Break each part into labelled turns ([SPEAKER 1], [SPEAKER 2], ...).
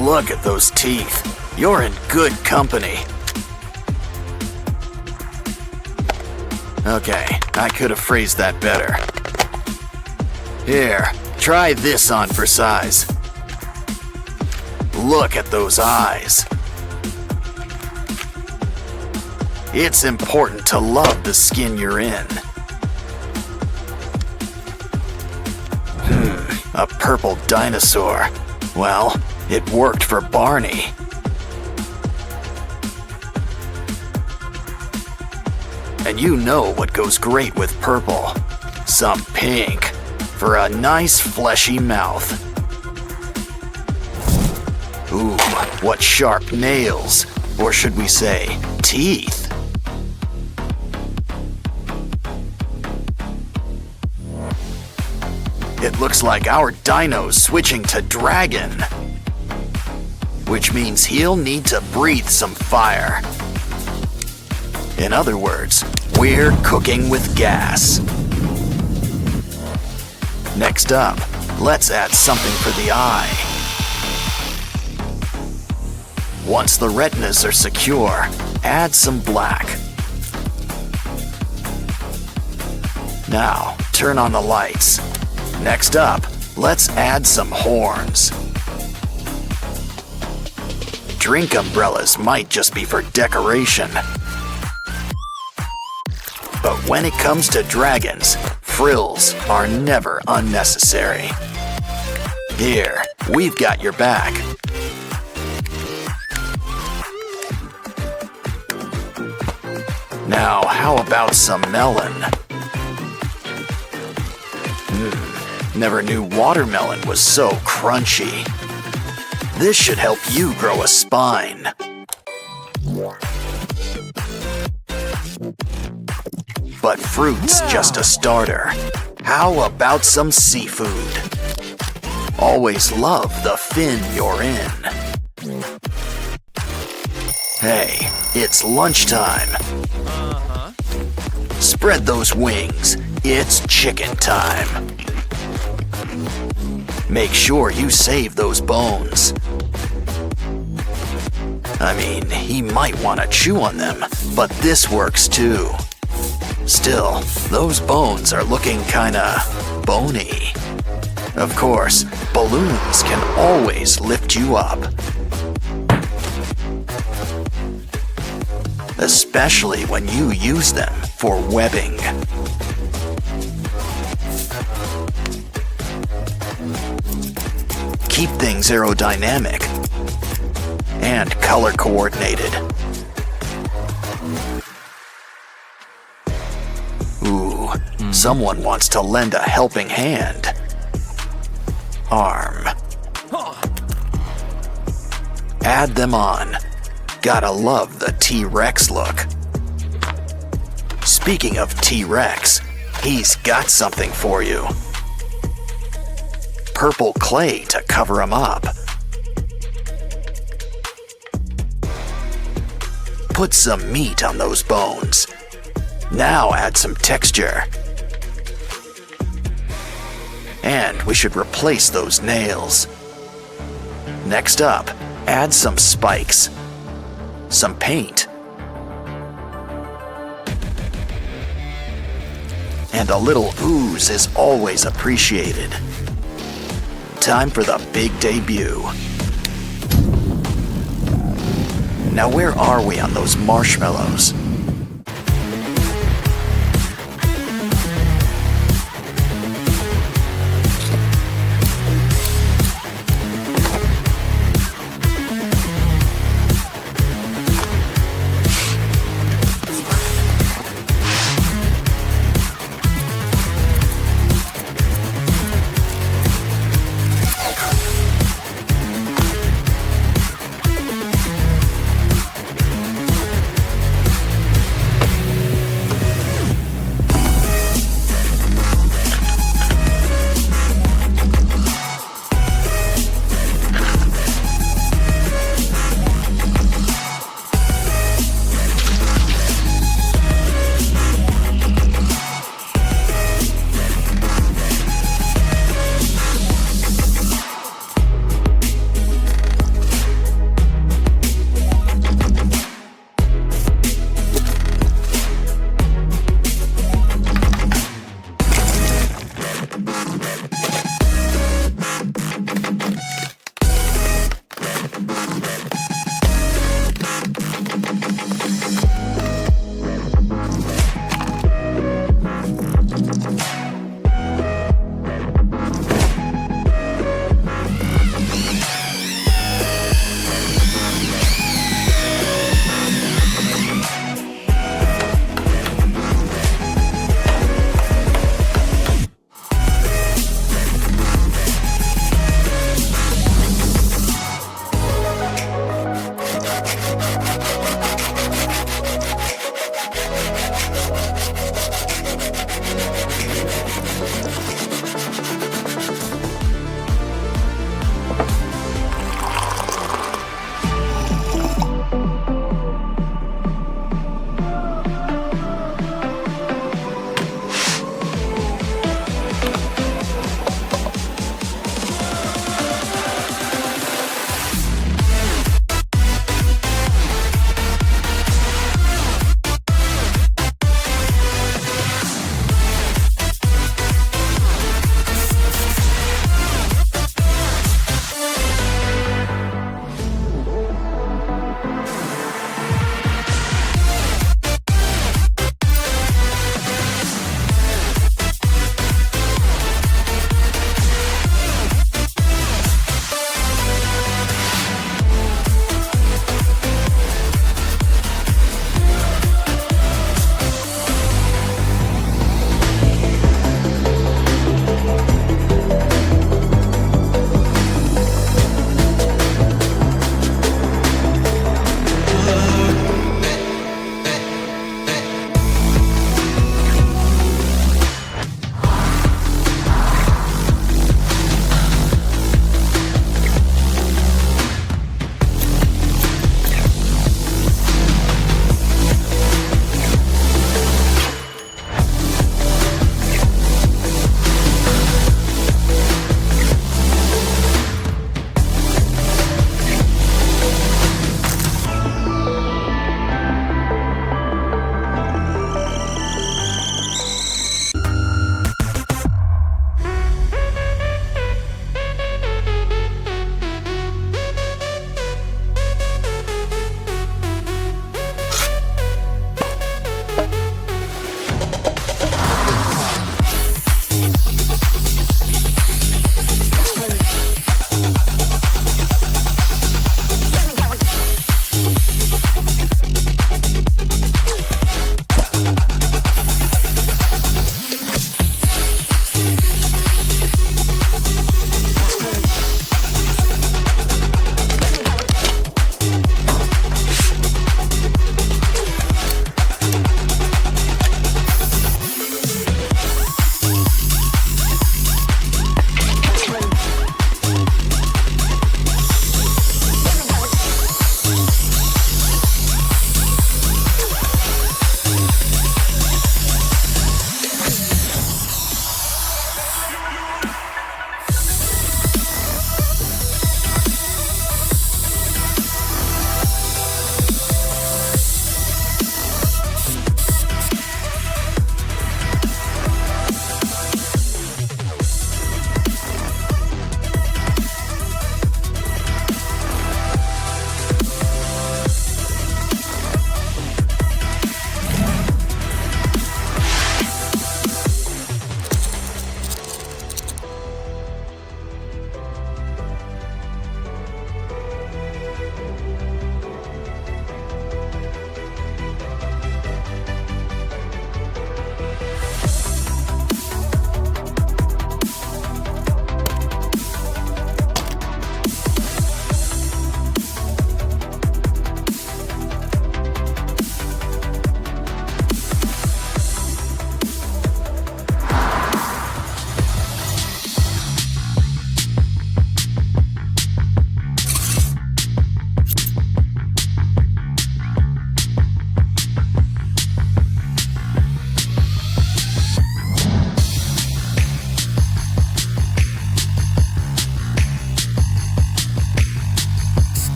[SPEAKER 1] Look at those teeth. You're in good company. Okay, I could have phrased that better. Here, try this on for size. Look at those eyes. It's important to love the skin you're in. A purple dinosaur. Well, it worked for Barney. And you know what goes great with purple. Some pink for a nice fleshy mouth. Ooh, what sharp nails, or should we say, teeth. It looks like our dino's switching to dragon. Which means he'll need to breathe some fire. In other words, we're cooking with gas. Next up, let's add something for the eye. Once the retinas are secure, add some black. Now, turn on the lights. Next up, let's add some horns. Drink umbrellas might just be for decoration. But when it comes to dragons, frills are never unnecessary. Here, we've got your back. Now, how about some melon? Never knew watermelon was so crunchy. This should help you grow a spine. But fruit's just a starter. How about some seafood? Always love the fin you're in. Hey, it's lunchtime. Spread those wings. It's chicken time. Make sure you save those bones. I mean, he might want to chew on them, but this works too. Still, those bones are looking kinda bony. Of course, balloons can always lift you up. Especially when you use them for webbing. Keep things aerodynamic and color coordinated. Ooh, someone wants to lend a helping hand. Arm. Add them on. Gotta love the T-Rex look. Speaking of T-Rex, he's got something for you. Purple clay to cover him up. Put some meat on those bones. Now add some texture. And we should replace those nails. Next up, add some spikes. Some paint. And a little ooze is always appreciated. Time for the big debut. Now where are we on those marshmallows?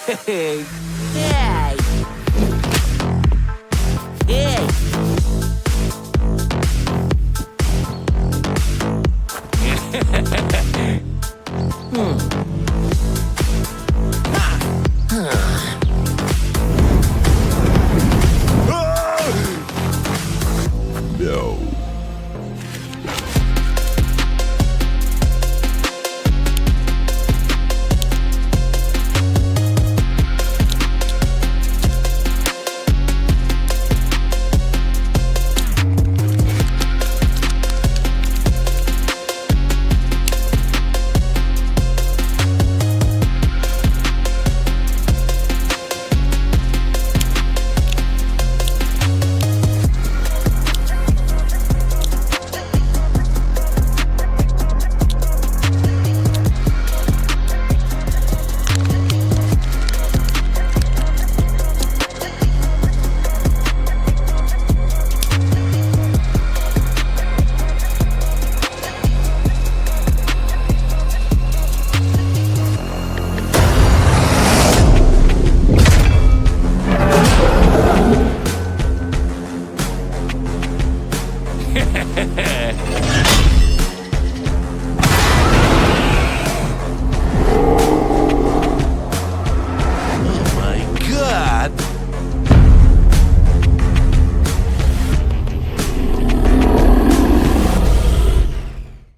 [SPEAKER 2] Hey. Yeah.